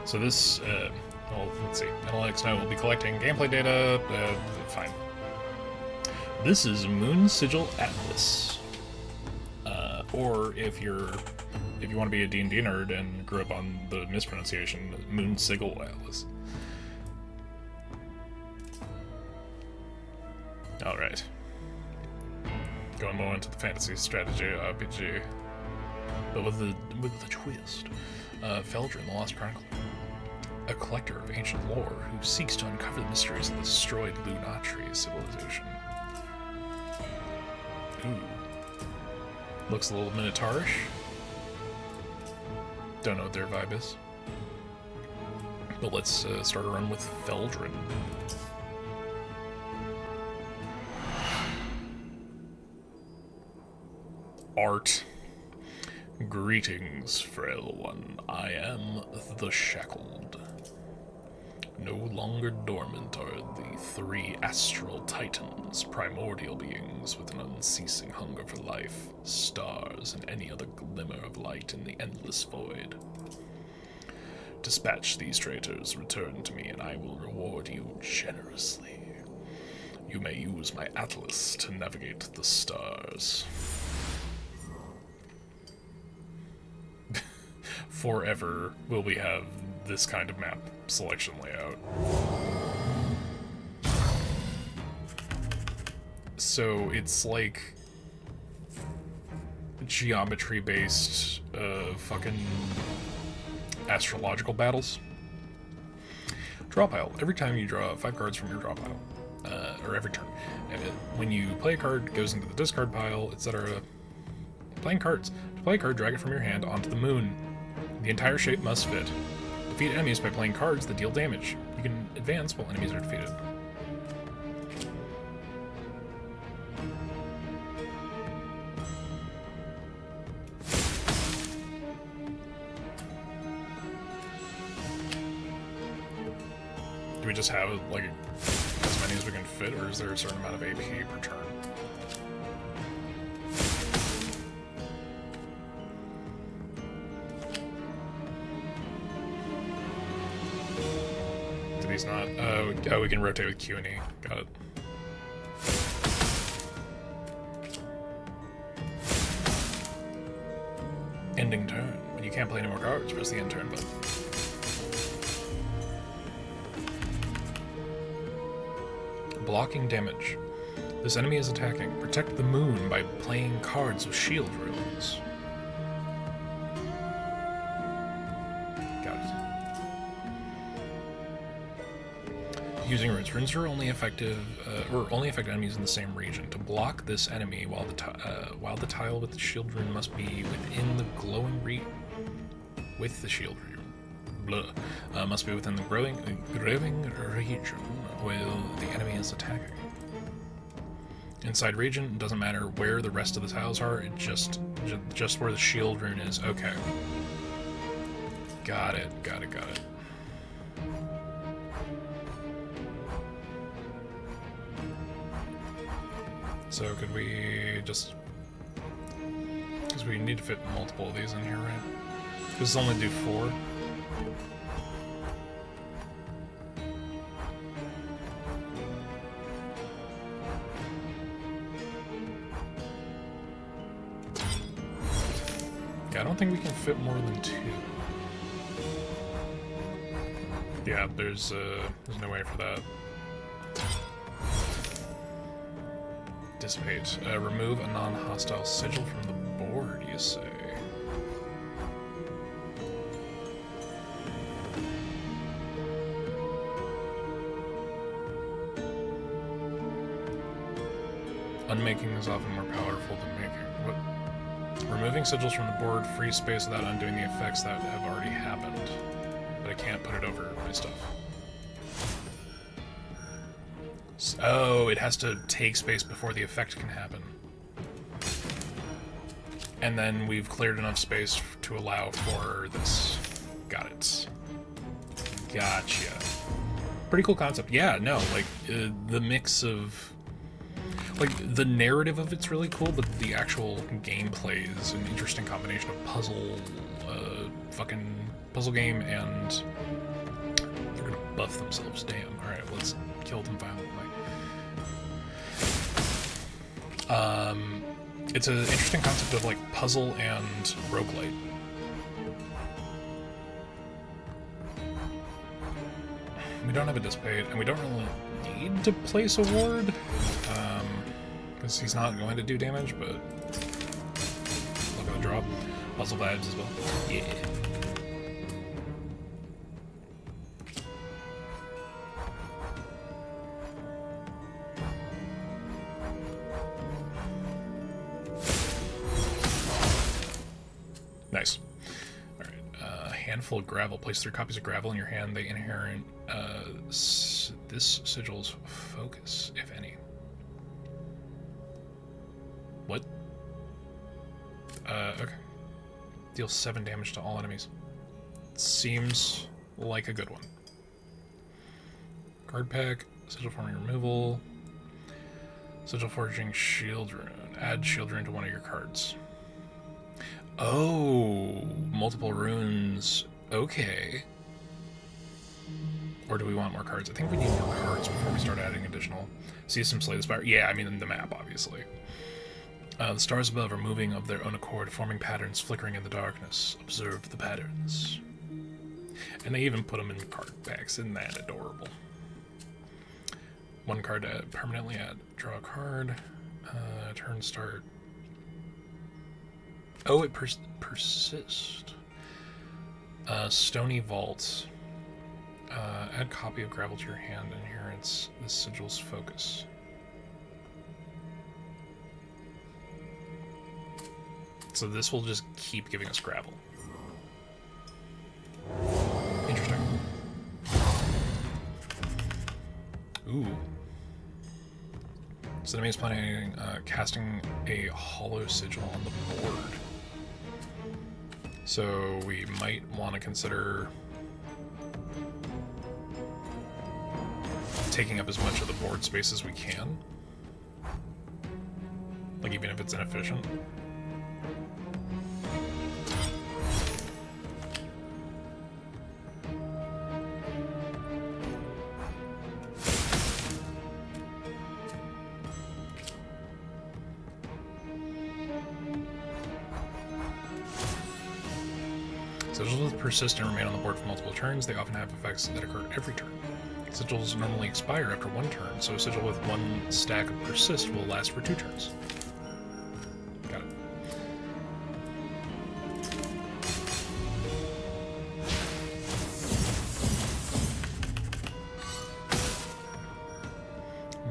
So this, well, let's see. Analytics node will be collecting gameplay data. Fine. This is Moonsigil Atlas. Or if you want to be a D&D nerd and grew up on the mispronunciation, Moonsigil Atlas. All right. Going more into the fantasy strategy RPG, but with a twist. Feldrin, the Lost Chronicle, a collector of ancient lore who seeks to uncover the mysteries of the destroyed Lunatri civilization. Ooh. Looks a little Minotaurish. Don't know what their vibe is. But let's start a run with Feldrin. Art. Greetings, frail one. I am the Shackled. No longer dormant are the three astral titans, primordial beings with an unceasing hunger for life, stars, and any other glimmer of light in the endless void. Dispatch these traitors, return to me, and I will reward you generously. You may use my atlas to navigate the stars. Forever will we have this kind of map selection layout. So it's like geometry-based fucking astrological battles. Draw pile. Every time you draw 5 cards from your draw pile, or every turn. When you play a card, it goes into the discard pile, etc. Playing cards. To play a card, drag it from your hand onto the moon. The entire shape must fit. Defeat enemies by playing cards that deal damage. You can advance while enemies are defeated. Do we just have, like, as many as we can fit, or is there a certain amount of AP per turn? He's not. Oh, we can rotate with Q and E. Got it. Ending turn. When you can't play any more cards, press the end turn button. Blocking damage. This enemy is attacking. Protect the moon by playing cards with shield runes. Using runes. Runes are only effective, or only affect enemies in the same region. To block this enemy, while the tile with the shield rune must be within the glowing with the shield rune, must be within the glowing region while the enemy is attacking. Inside region, doesn't matter where the rest of the tiles are. It just where the shield rune is. Okay. Got it. So could we just... Because we need to fit multiple of these in here, right? Because only do 4. Yeah, I don't think we can fit more than 2. Yeah, there's no way for that. Dissipate. Remove a non-hostile sigil from the board, you say. Unmaking is often more powerful than making. What? Removing sigils from the board frees space without undoing the effects that have already happened. But I can't put it over my stuff. Oh, it has to take space before the effect can happen. And then we've cleared enough space to allow for this. Got it. Gotcha. Pretty cool concept. Yeah, no, like, the mix of... Like, the narrative of it's really cool, but the actual gameplay is an interesting combination of puzzle, fucking puzzle game, and they're gonna buff themselves. Damn. Alright, let's kill them violently. It's an interesting concept of, like, puzzle and roguelite. We don't have a dissipate, and we don't really need to place a ward, because he's not going to do damage, but look at the drop. Puzzle vibes as well. Yeah. Nice. Alright, handful of gravel. Place 3 copies of gravel in your hand. They inherit this sigil's focus, if any. What? Okay. Deals 7 damage to all enemies. Seems like a good one. Card pack, sigil forming removal, sigil forging shield rune. Add shield rune to one of your cards. Oh, multiple runes. Okay. Or do we want more cards? I think we need more cards before we start adding additional. See some slay the spire. Yeah, I mean in the map, obviously. The stars above are moving of their own accord, forming patterns flickering in the darkness. Observe the patterns. And they even put them in card packs. Isn't that adorable? One card to permanently add. Draw a card. Turn start. Oh, it persists. Stony Vault. Add copy of gravel to your hand. Inherits the sigil's focus. So this will just keep giving us gravel. Interesting. Ooh. So the enemy is planning casting a hollow sigil on the board. So we might want to consider taking up as much of the board space as we can. Like, even if it's inefficient. Sigils persist and remain on the board for multiple turns. They often have effects that occur every turn. Sigils normally expire after 1 turn, so a sigil with 1 stack of persist will last for 2 turns. Got it.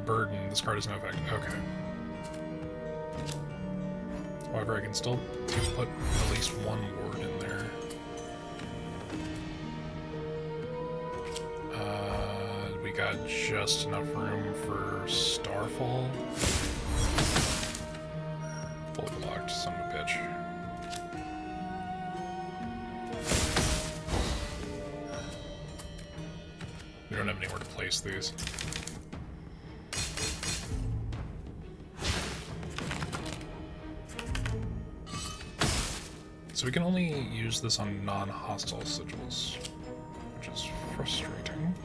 Burden. This card has no effect. Okay. However, I can still put at least 1 ward in there. We got just enough room for Starfall. Fully blocked, son of a bitch. We don't have anywhere to place these. So we can only use this on non-hostile sigils, which is frustrating.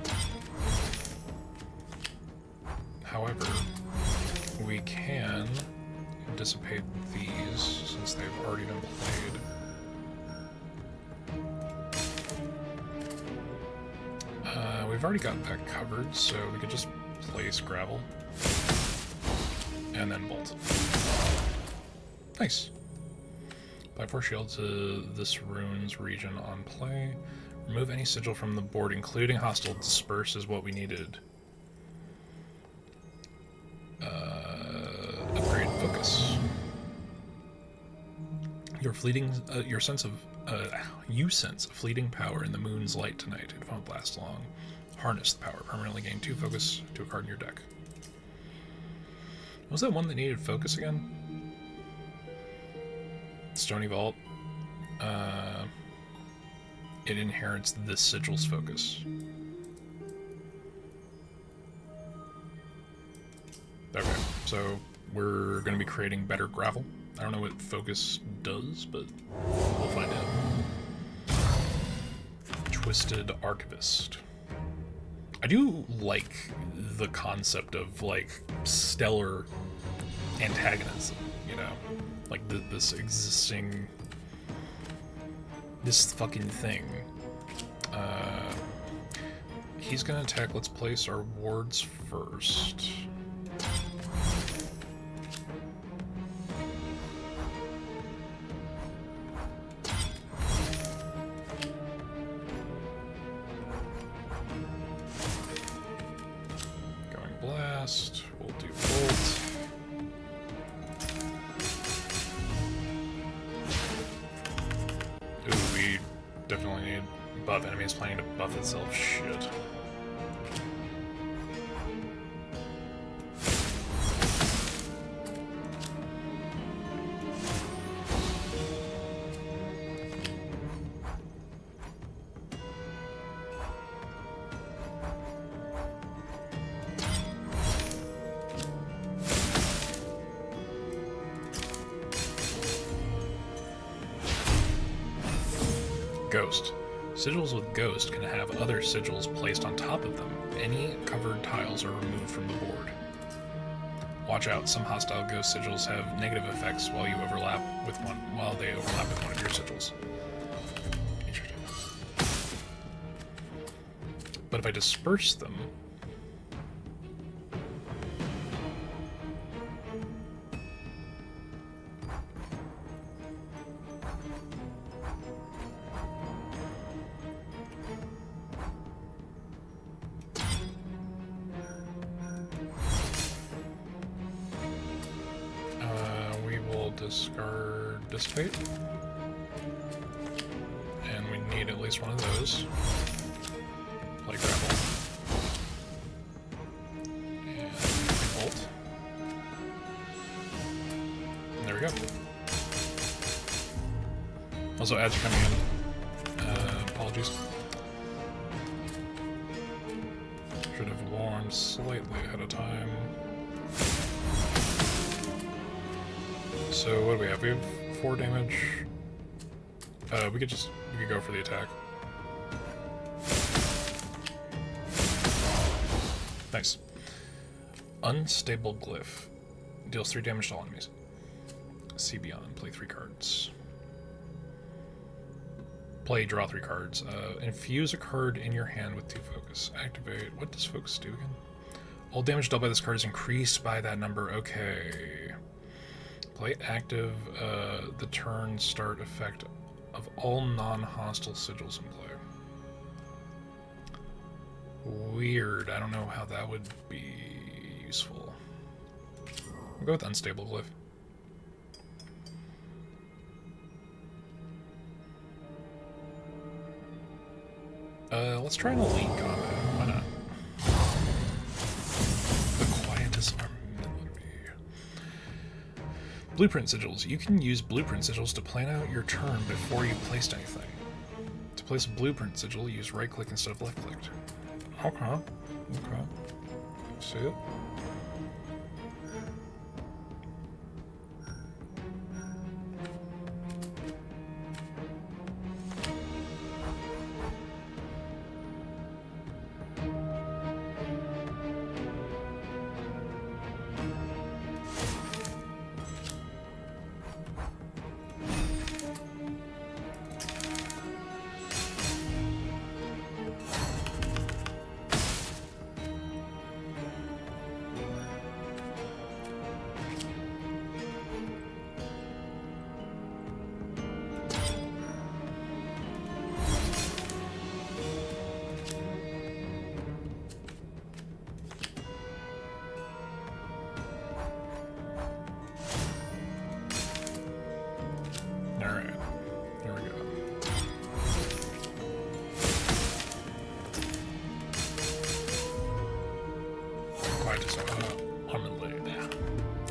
However, we can dissipate these since they've already been played. We've already got that covered, so we could just place gravel and then bolt. Nice. Apply 4 shield to this rune's region on play. Remove any sigil from the board, including hostile. Disperse is what we needed. Upgrade focus. You sense fleeting power in the moon's light tonight. It won't last long. Harness the power. Permanently gain 2 focus to a card in your deck. What was that one that needed focus again? Stony Vault. It inherits this sigil's focus. Okay, so we're going to be creating better gravel. I don't know what focus does, but we'll find out. Twisted Archivist. I do like the concept of, like, stellar antagonism, you know? Like, this existing... this fucking thing. He's gonna attack. Let's place our wards first. Going blast. We'll do bolt. Ooh, we definitely need buff. Enemies planning to buff itself. Shit. Ghost. Sigils with Ghost can have other sigils placed on top of them. Any covered tiles are removed from the board. Watch out, some hostile Ghost sigils have negative effects while they overlap with one of your sigils. Interesting. But if I disperse them, discard Dissipate. And we need at least one of those. Play Grapple. And Bolt. And there we go. Also, ads are coming in. Apologies. Should have warned slightly ahead of time. So what do we have? We have 4 damage. We could go for the attack. Nice. Unstable Glyph. Deals 3 damage to all enemies. See Beyond. Play 3 cards. Draw 3 cards. Infuse a card in your hand with 2 focus. Activate. What does focus do again? All damage dealt by this card is increased by that number. Okay. Play active the turn start effect of all non-hostile sigils in play. Weird. I don't know how that would be useful. We'll go with Unstable Glyph. Let's try an elite combat. Why not? The quietest army. Blueprint sigils. You can use blueprint sigils to plan out your turn before you placed anything. To place a blueprint sigil, use right click instead of left click. Okay. Okay. See it?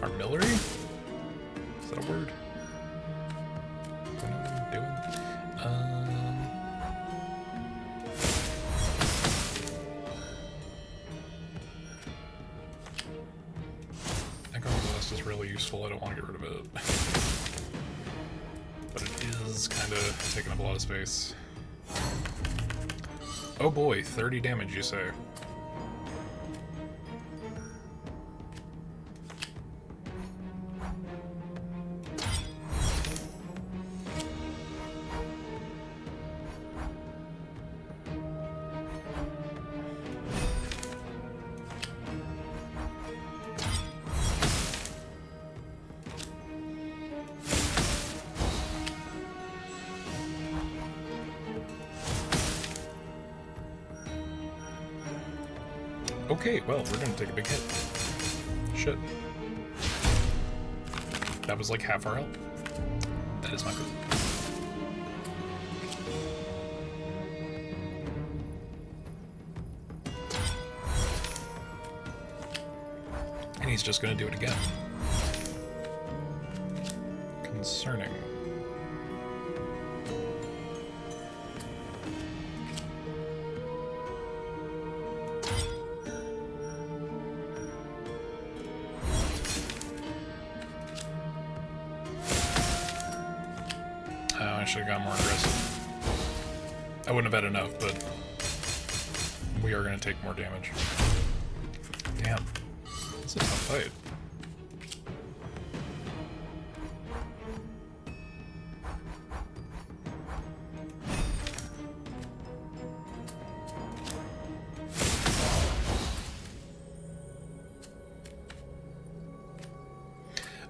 Armillary? Is that a word? What am I doing? Echo Blast is really useful. I don't want to get rid of it. But it is kind of taking up a lot of space. Oh boy, 30 damage, you say? Okay, well, we're gonna take a big hit. Shit. That was like half our health. That is not good. And he's just gonna do it again. Concerning. I should have got more aggressive. I wouldn't have had enough, but we are going to take more damage. Damn. It's a tough fight.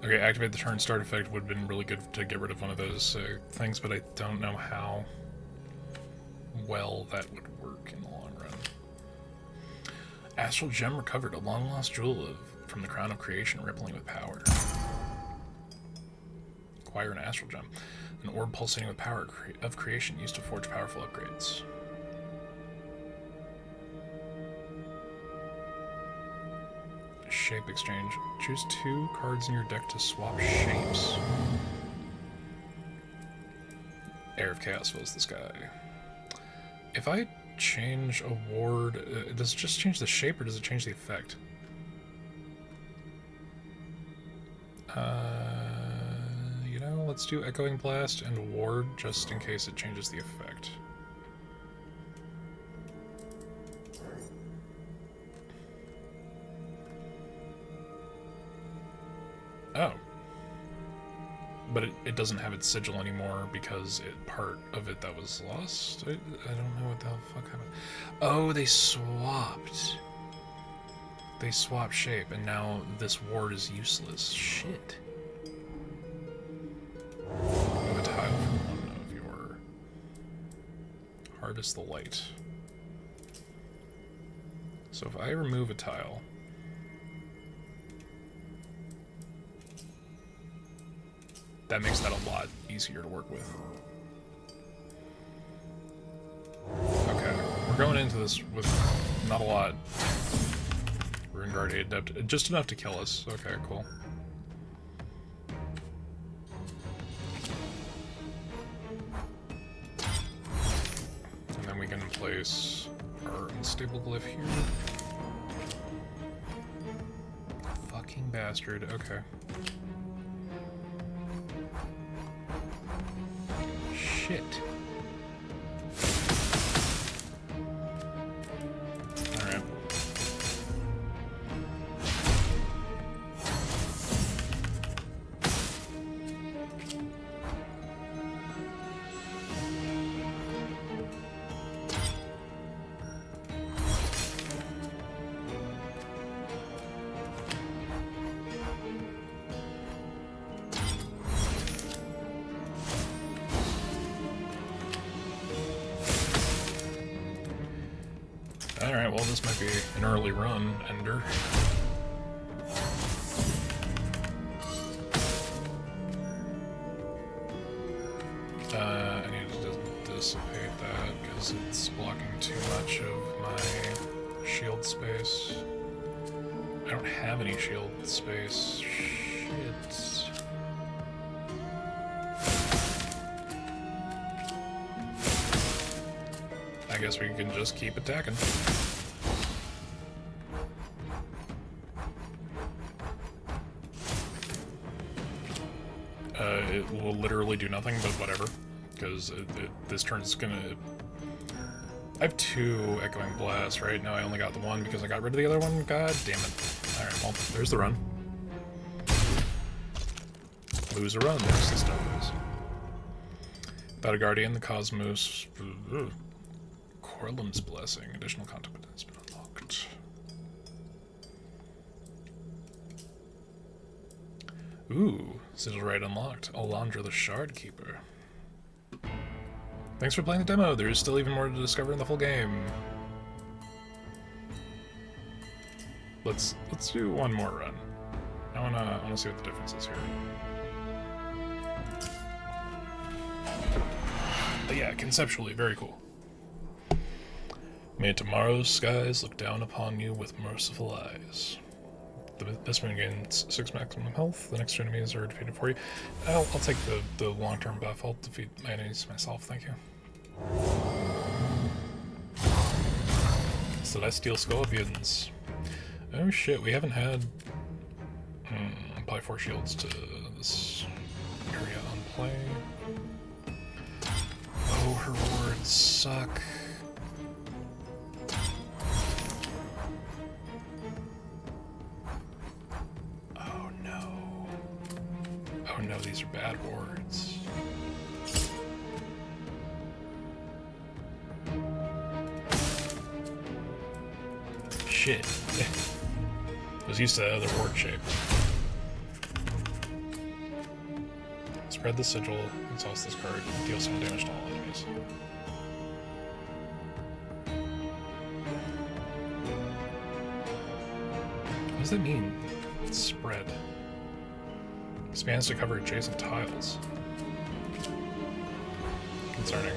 Okay, activate the turn start effect would have been really good to get rid of one of those things, but I don't know how well that would work in the long run. Astral Gem recovered, a long-lost jewel from the Crown of Creation, rippling with power. Acquire an Astral Gem. An orb pulsating with power of creation used to forge powerful upgrades. Shape exchange. Choose 2 cards in your deck to swap shapes. Air of Chaos fills the sky. If I change a ward, does it just change the shape or does it change the effect? You know, let's do Echoing Blast and Ward just in case it changes the effect. Oh. But it doesn't have its sigil anymore because part of it that was lost? I don't know what the fuck happened. Oh, they swapped. They swapped shape, and now this ward is useless. Shit. Remove a tile from one of your... Harvest the light. So if I remove a tile... that makes that a lot easier to work with. Okay, we're going into this with not a lot. Rune Guard Adept, just enough to kill us. Okay, cool. And then we can place our unstable glyph here. Fucking bastard, okay. Shit. Alright. Alright, well this might be an early run, Ender. I need to dissipate that because it's blocking too much of my shield space. I don't have any shield space. Shit. I guess we can just keep attacking. It will literally do nothing, but whatever. Because this turn's gonna... I have 2 Echoing Blasts, right? Now I only got the 1 because I got rid of the other one. God damn it. Alright, well, there's the run. Lose a run, there's the stuff. Battle Guardian, the Cosmos. Corlum's Blessing. Additional content has been unlocked. Ooh, Sigil Right unlocked. Alondra the Shard Keeper. Thanks for playing the demo. There's still even more to discover in the full game. Let's do one more run. I wanna see what the difference is here. But yeah, conceptually very cool. May tomorrow's skies look down upon you with merciful eyes. This one gains 6 maximum health. The next 2 enemies are defeated for you. I'll take the long-term buff. I'll defeat my enemies myself, thank you. Celestial Scorpions. Oh shit, we haven't had... apply 4 shields to this area on play. Oh, her wards suck. Oh no. Oh no, these are bad wards. Shit. I was used to the other ward shape. Spread the sigil, exhaust this card, deal some damage to all enemies. What does that mean? It's spread. Expands to cover adjacent tiles. Concerning.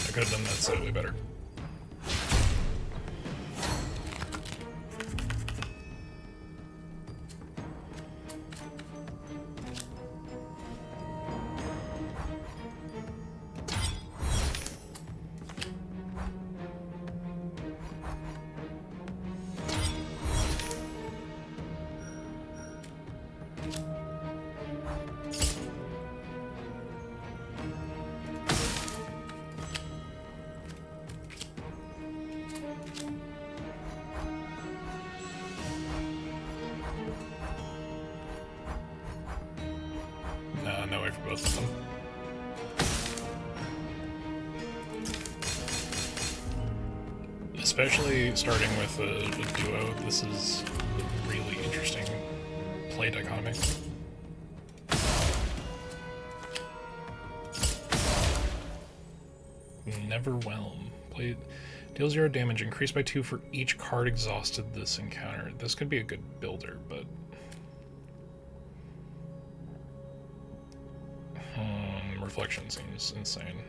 I could have done that slightly better. No way for both of them. Especially starting with a duo, this is a really interesting play dichotomy. Neverwhelm. Play deals 0 damage, increased by 2 for each card exhausted this encounter. This could be a good builder, but Reflection seems insane.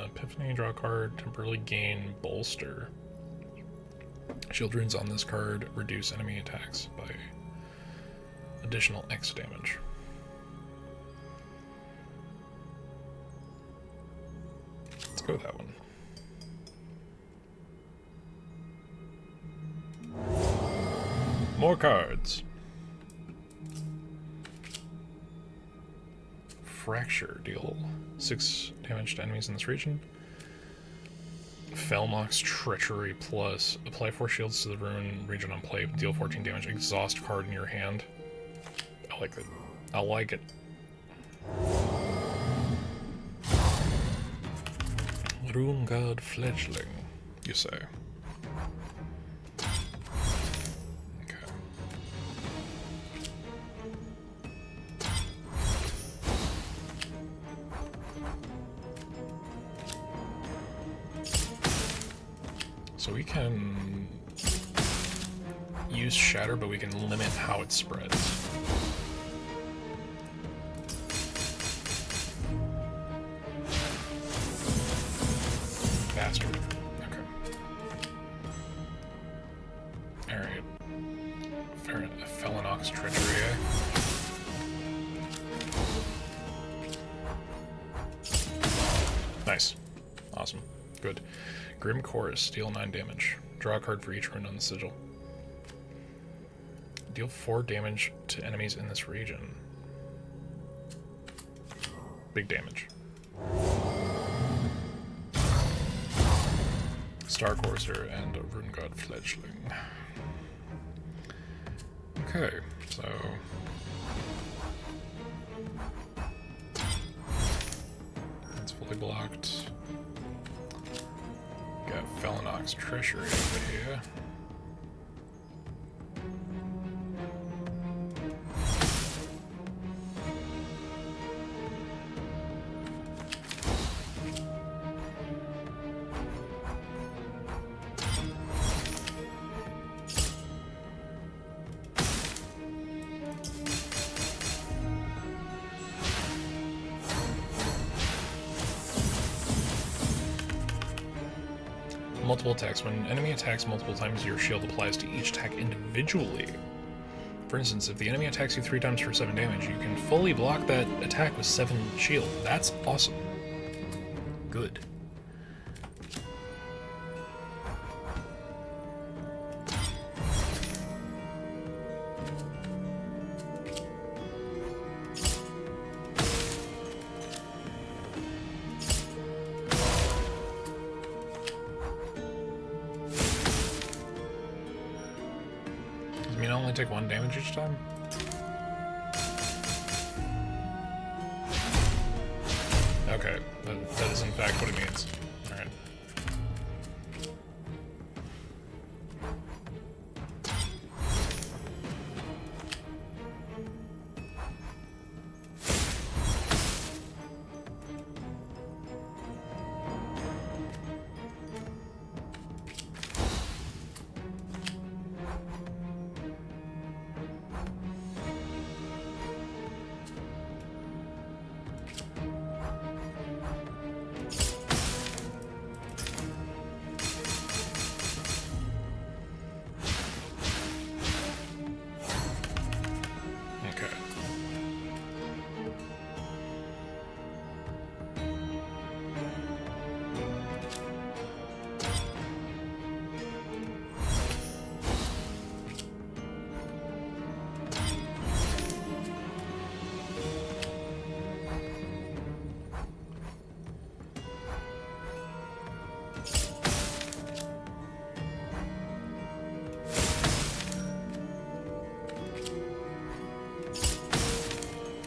Epiphany, draw a card, temporarily gain Bolster. Shield runes on this card reduce enemy attacks by additional X damage. Let's go with that one. More cards. Fracture, deal 6 damage to enemies in this region. Felmock's Treachery plus apply 4 shields to the ruin region on play, deal 14 damage, exhaust card in your hand. I like it. I like it. Rune Guard Fledgling, you say? So we can use Shatter, but we can limit how it spreads. Awesome. Good. Grim Chorus. Deal 9 damage. Draw a card for each rune on the sigil. Deal 4 damage to enemies in this region. Big damage. Star Courser and a Rune God Fledgling. Okay, so... that's fully blocked. Got Felinox Treasury over here. Multiple attacks. When an enemy attacks multiple times, your shield applies to each attack individually. For instance, if the enemy attacks you 3 times for 7 damage, you can fully block that attack with 7 shield. That's awesome. Good. Take 1 damage each time? Okay, that is in fact what it means. Alright.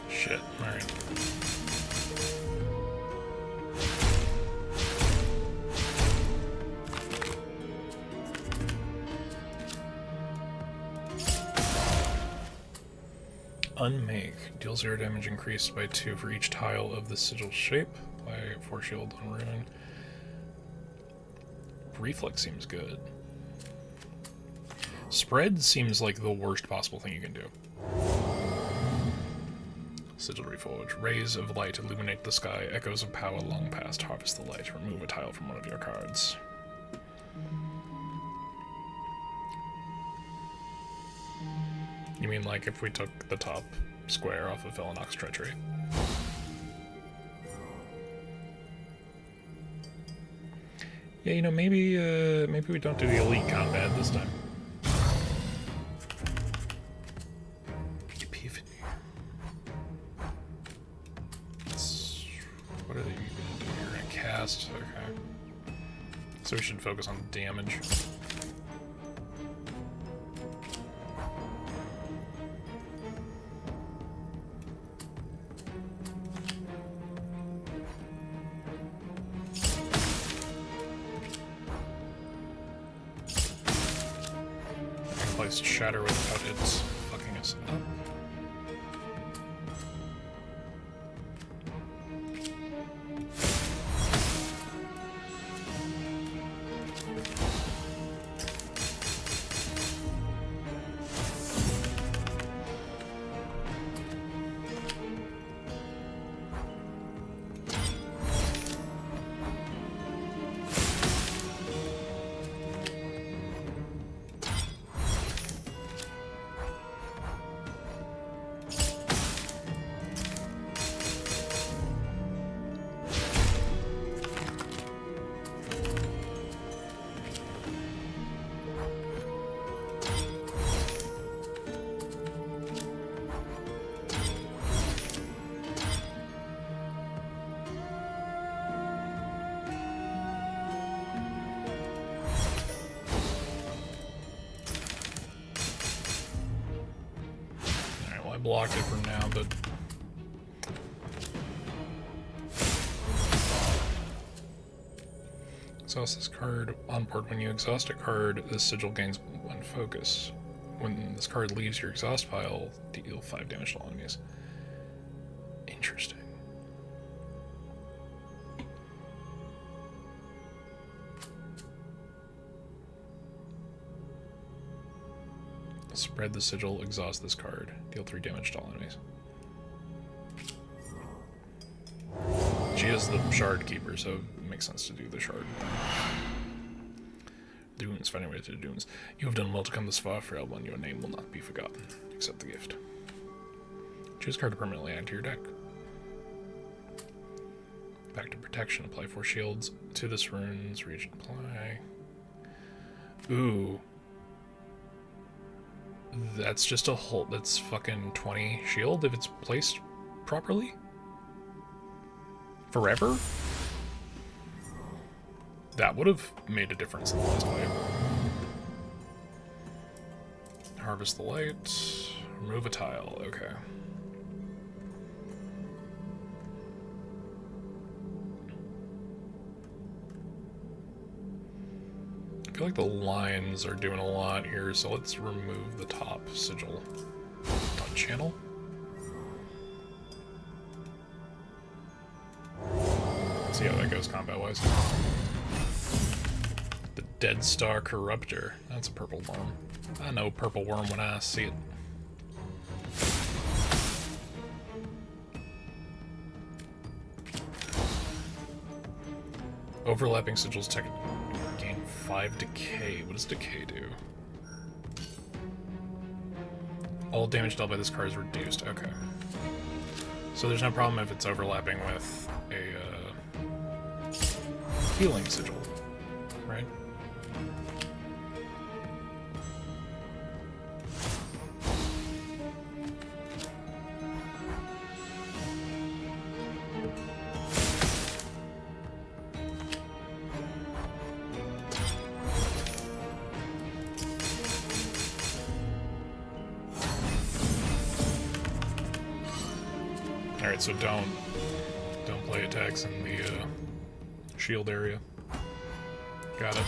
Shit, alright. Unmake. Deal 0 damage increased by 2 for each tile of the sigil shape. Apply 4 shield on rune. Reflex seems good. Spread seems like the worst possible thing you can do. Sigil Reforge. Rays of light illuminate the sky. Echoes of power long past. Harvest the light. Remove a tile from one of your cards. You mean like if we took the top square off of Felinox Treachery? Yeah, you know, maybe we don't do the elite combat this time. Epiphany. What are you gonna do? You're gonna cast? Okay. So we should focus on damage. Shatter without it fucking us up. blocked it for now, but... Exhaust this card on board. When you exhaust a card, this sigil gains 1 focus. When this card leaves your exhaust pile, deal 5 damage to all enemies. Interesting. Spread the sigil, exhaust this card. Deal 3 damage to all enemies. She is the shard keeper, so it makes sense to do the shard thing. Dunes, finding way to the dunes. You have done well to come this far, Frail One. Your name will not be forgotten. Accept the gift. Choose a card to permanently add to your deck. Back to protection. Apply 4 shields to this rune's region. Apply. Ooh. That's just a whole. That's fucking 20 shield if it's placed properly? Forever? That would have made a difference in the last fight. Harvest the light. Remove a tile. Okay. I feel like the lines are doing a lot here, so let's remove the top sigil. Dot channel. Let's see how that goes combat-wise. The Dead Star Corruptor. That's a purple worm. I know purple worm when I see it. Overlapping sigils gain 5 decay. What does decay do? All damage dealt by this card is reduced. Okay. So there's no problem if it's overlapping with a healing sigil, right? Alright, so don't play attacks in the shield area. Got it.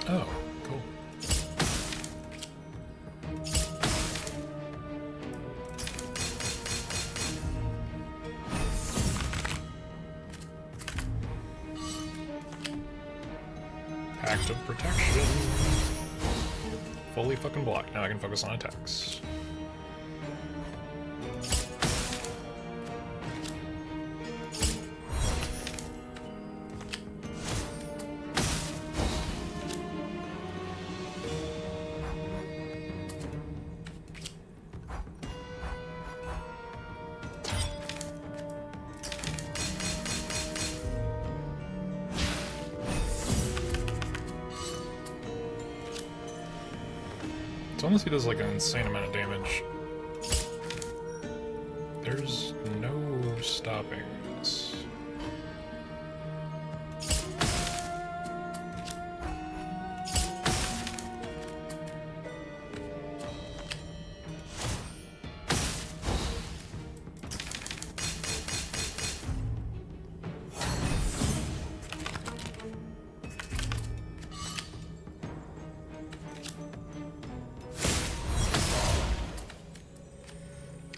Oh, cool. Pact of Protection. Fully fucking blocked. Now I can focus on attacks. Unless he does like an insane amount of damage, there's no stopping this.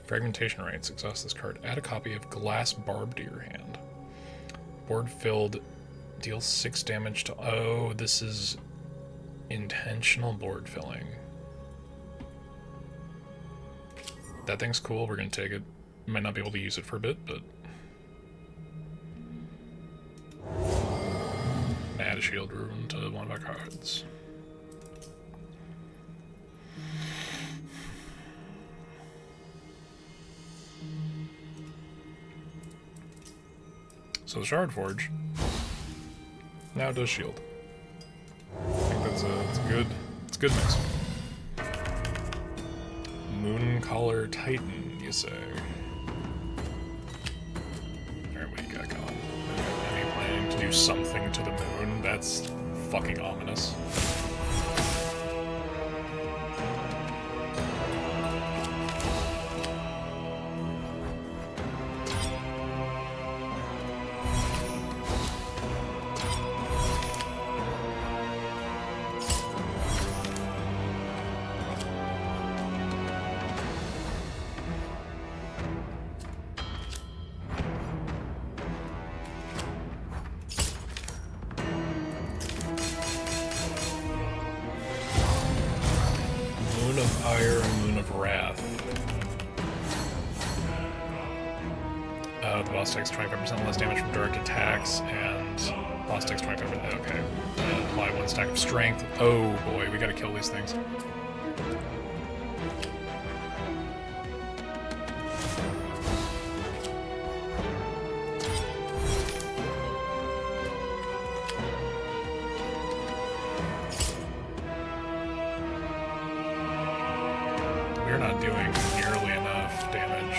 Fragmentation rates. Exhaust this card. Add a copy of Glass Barb to your hand. Board filled. Deals 6 damage to... Oh, this is Intentional board filling. That thing's cool, we're gonna take it. Might not be able to use it for a bit, but... Add a shield rune to one of our cards. So the Shard Forge now does shield. I think that's it's a good mix. Mooncaller Titan, you say? Alright, what do you got going? Are you planning to do something to the moon? That's fucking ominous. Moon of Ire and Moon of Wrath. The boss takes 25% less damage from direct attacks, and boss takes 25%. Okay. Apply 1 stack of strength. Oh boy, we gotta kill these things. We're not doing nearly enough damage.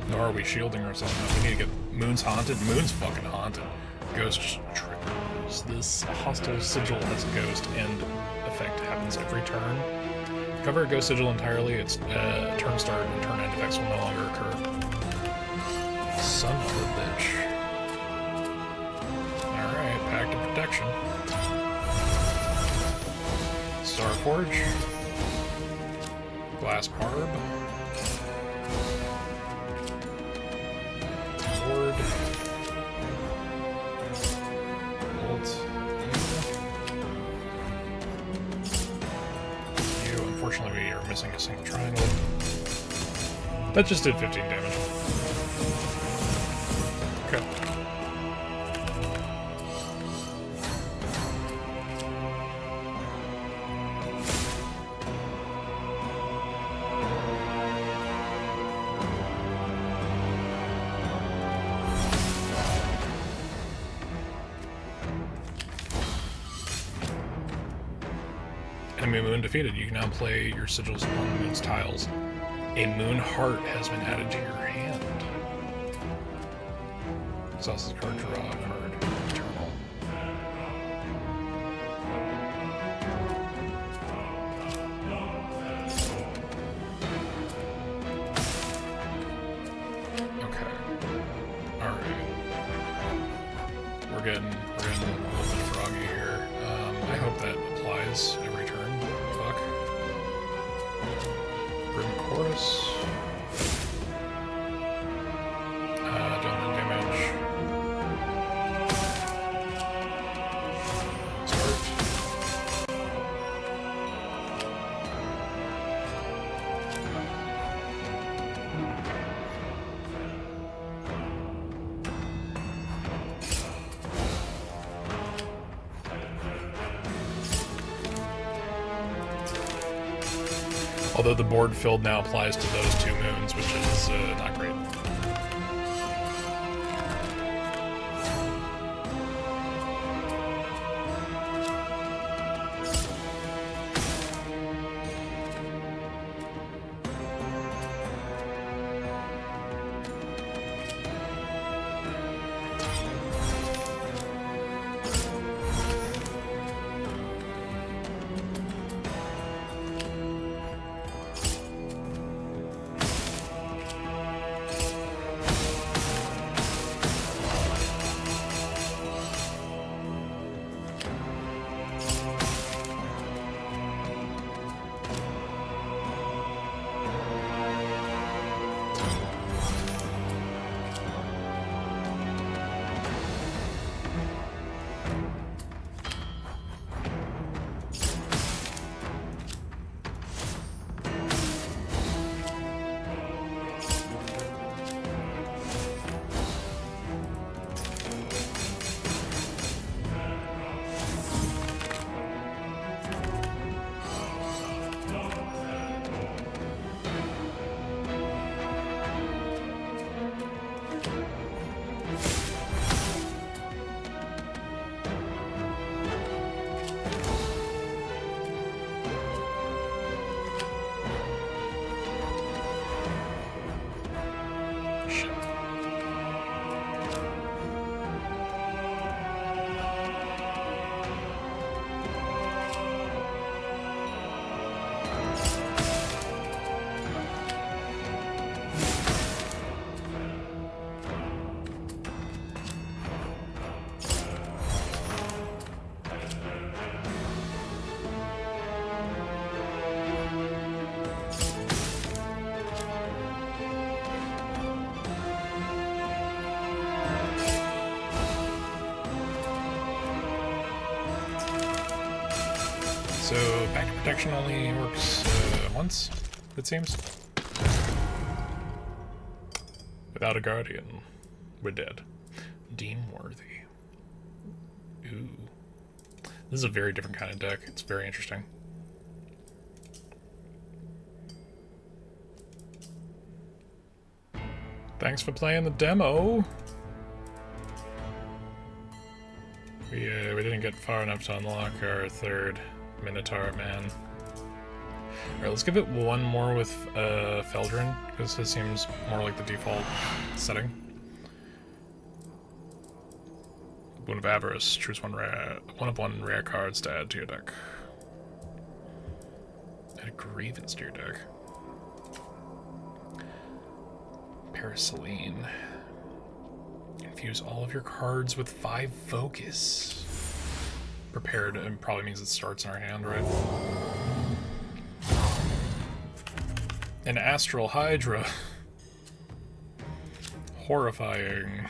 Nor are we shielding ourselves. No, we need to get Moon's haunted. Moon's fucking haunted. Ghost triggers. This hostile sigil has ghost end effect happens every turn. Cover a ghost sigil entirely, its turn start and turn end effects will no longer occur. Son of a bitch. Alright, Pact of Protection. Star Forge. Glass Barb. Ward. Bolt. You, unfortunately, we are missing a single triangle. That just did 15 damage. Okay. Enemy moon defeated. You can now play your sigils on the moon's tiles. A moon heart has been added to your hand. Exhaust card, draw a card. Eternal. Okay. Alright. We're getting a little bit froggy here. I hope that applies every turn. Fuck. Grim Chorus. Dealing damage. Start. Although the board filled now applies to those two moons, which is not great. So back to protection only works once, it seems. Without a guardian, we're dead. Deem worthy. Ooh. This is a very different kind of deck. It's very interesting. Thanks for playing the demo. We didn't get far enough to unlock our third Minotaur man. Alright, let's give it one more with Feldrin, because this seems more like the default setting. Boon of Avarice, choose one of one rare cards to add to your deck. Add a Grievance to your deck. Paraceline. Infuse all of your cards with 5 focus. Prepared, and probably means it starts in our hand, right? An Astral Hydra. Horrifying.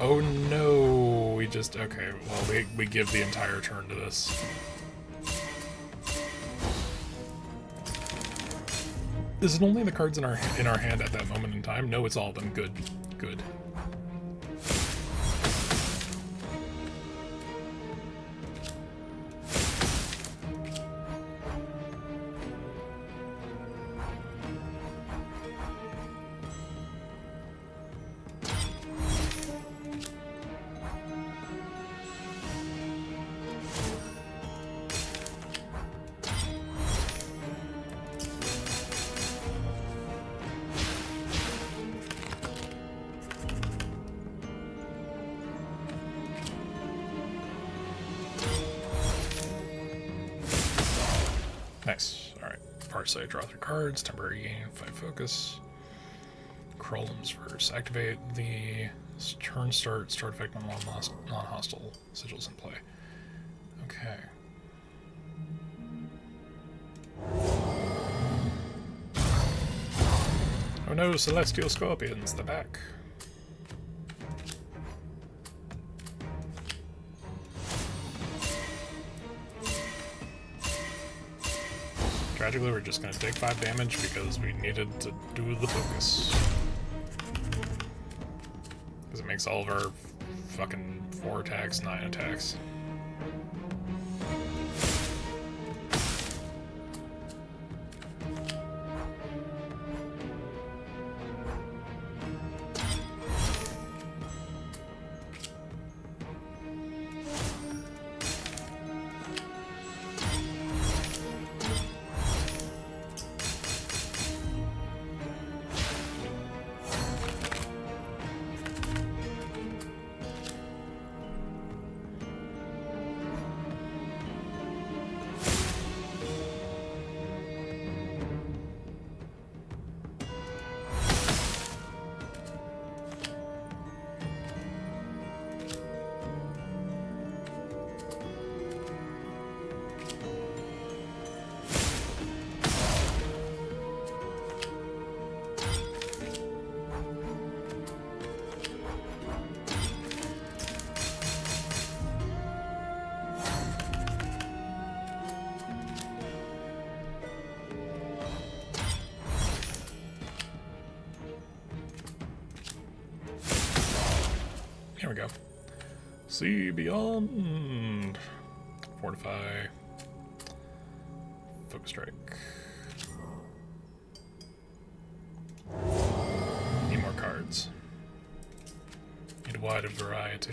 Oh no, we just, okay, well we give the entire turn to this. Is it only the cards in our hand at that moment in time? No, it's all of them. Good. Good. Nice. Alright. Farsight, draw 3 cards, temporary gain 5 focus. Crolum's first. Activate the turn start effect on non-hostile sigils in play. Okay. Oh no, Celestial Scorpions, they're back. Tragically, we're just going to take 5 damage because we needed to do the focus. Because it makes all of our fucking 4 attacks 9 attacks. Here we go. See beyond. Fortify. Focus strike. Need more cards. Need a wide variety.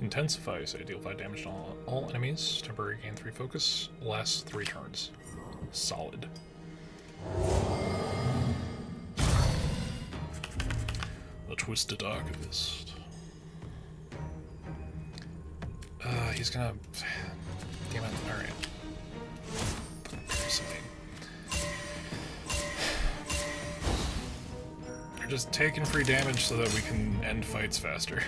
Intensify, so deal 5 damage to all enemies. Temporary gain 3 focus. Lasts 3 turns. Solid. The Twisted Archivist. He's gonna... Damn it. Alright. They're just taking free damage so that we can end fights faster.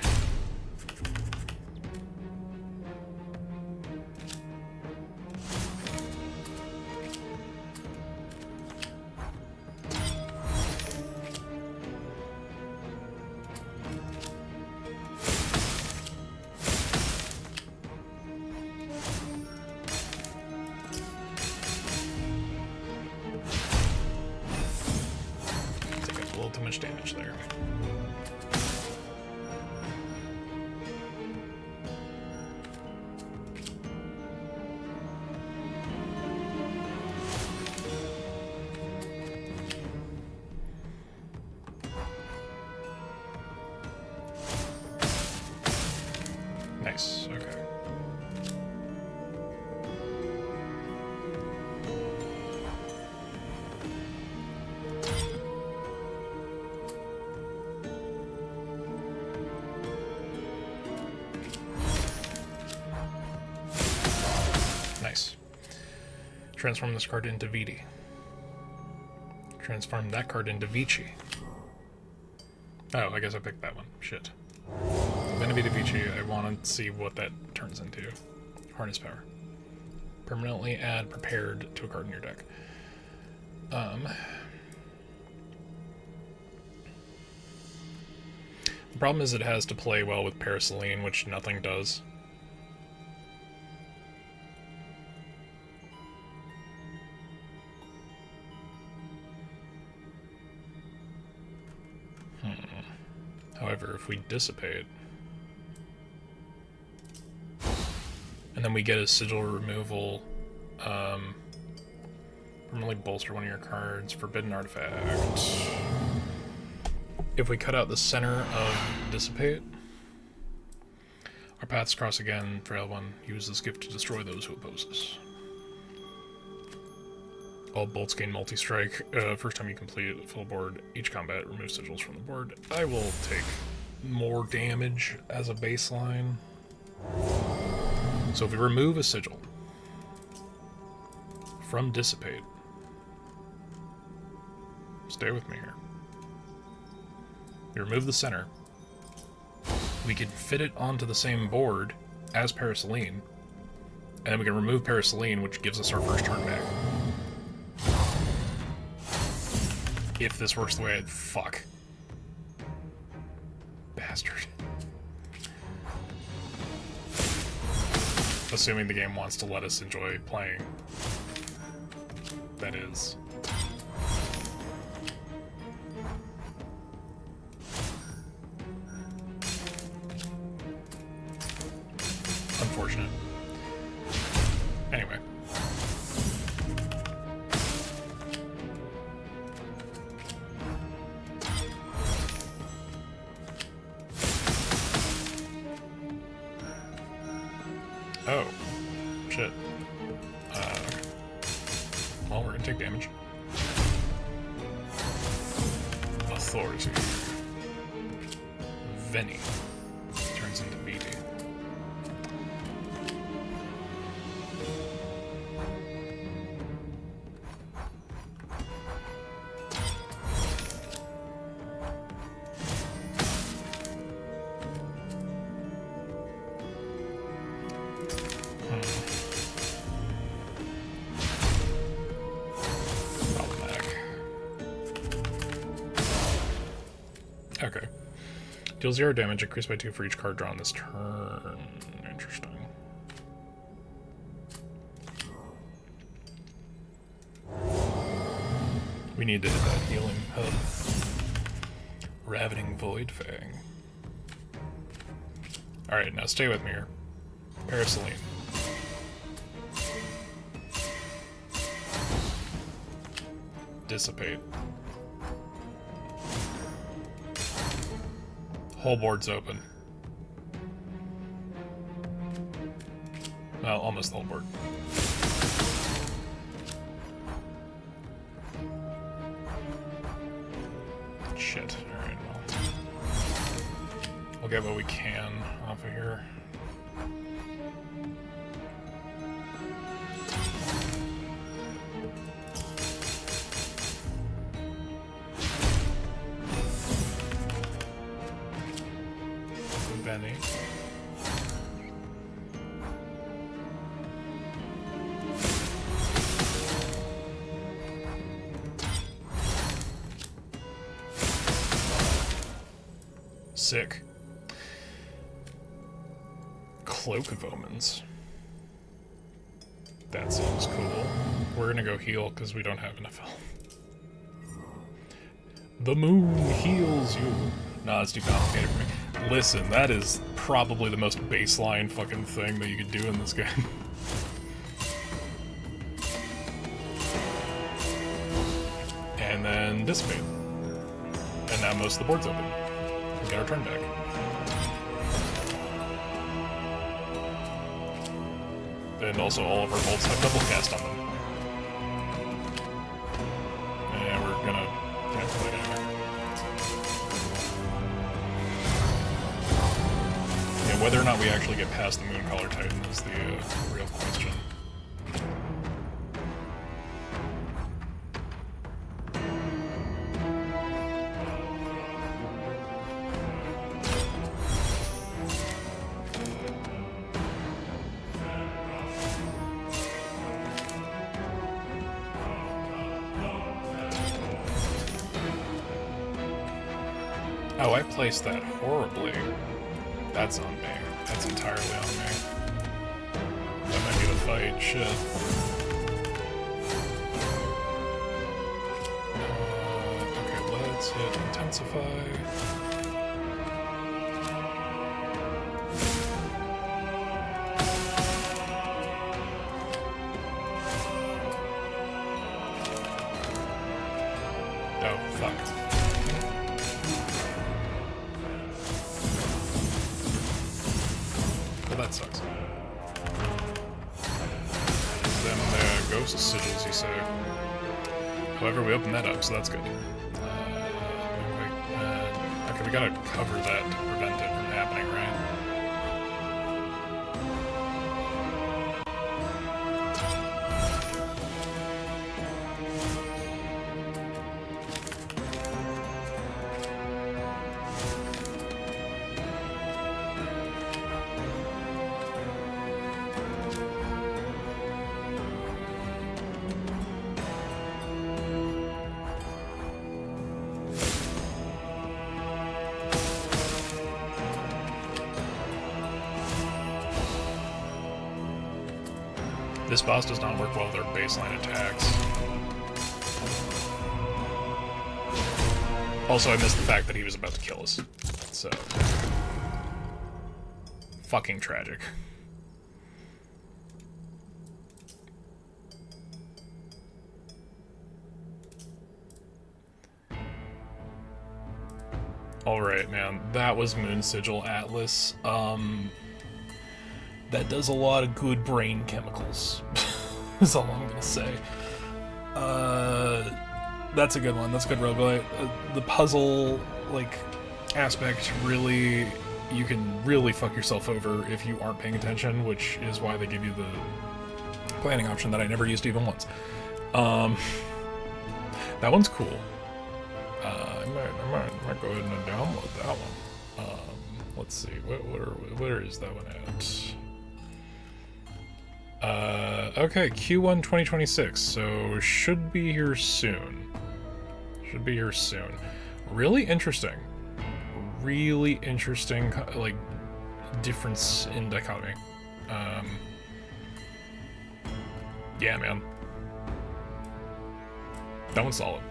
much damage there. Nice, okay. Nice. Transform this card into Viti. Transform that card into Vici. Oh, I guess I picked that one. Shit. Benavita Vici, I want to see what that turns into. Harness power. Permanently add prepared to a card in your deck. The problem is it has to play well with Paraceline, which nothing does. However, if we dissipate, and then we get a sigil removal, permanently bolster one of your cards, forbidden artifact. If we cut out the center of dissipate, our paths cross again. Frail one, use this gift to destroy those who oppose us. All bolts gain multi-strike. First time you complete a full board, each combat remove sigils from the board. I will take more damage as a baseline. So if we remove a sigil from dissipate, stay with me here. We remove the center. We can fit it onto the same board as Paraceline, and then we can remove Paraceline, which gives us our first turn back. If this works the way I'd fuck. Bastard. Assuming the game wants to let us enjoy playing. That is. Unfortunate. Anyway. Oh, shit. Well, we're gonna take damage. Authority. Veni turns into BD. Okay. Deal 0 damage, increase by 2 for each card drawn this turn. Interesting. We need to hit that healing hub. Ravening Void Fang. Alright, now stay with me here. Paraceline. Dissipate. Whole board's open. Well, almost the whole board. Shit. Alright, well. We'll get what we can off of here. Benny. Sick. Cloak of Omens. That seems cool. We're gonna go heal because we don't have enough health. The moon heals you. Nah, it's too complicated for me. Listen, that is probably the most baseline fucking thing that you could do in this game. And then dissipate. And now most of the board's open. We got our turn back. And also all of our bolts have double cast on them. And we're gonna play damage. Yeah, whether or not we actually get past the Mooncaller Titan is the real question. Oh, I placed that horribly. That's on me. That's entirely on me. That might be the fight. Shit. Okay, let's hit Intensify. Oh, fuck. Well, that sucks. Then the ghost sigils, you say. However, we opened that up, so that's good. Okay, we gotta cover that to prevent it from happening, right? This boss does not work well with our baseline attacks. Also, I missed the fact that he was about to kill us. So... fucking tragic. Alright, man. That was Moonsigil Atlas. That does a lot of good brain chemicals. Is all I'm gonna say. That's a good one. That's a good roguelite. The puzzle, like, aspect really... you can really fuck yourself over if you aren't paying attention, which is why they give you the planning option that I never used even once. That one's cool. I might go ahead and download that one. Let's see, where is that one at? Okay, Q1 2026, so should be here soon. Should be here soon. Really interesting. Really interesting, like, difference in dichotomy. Yeah, man. That one's solid.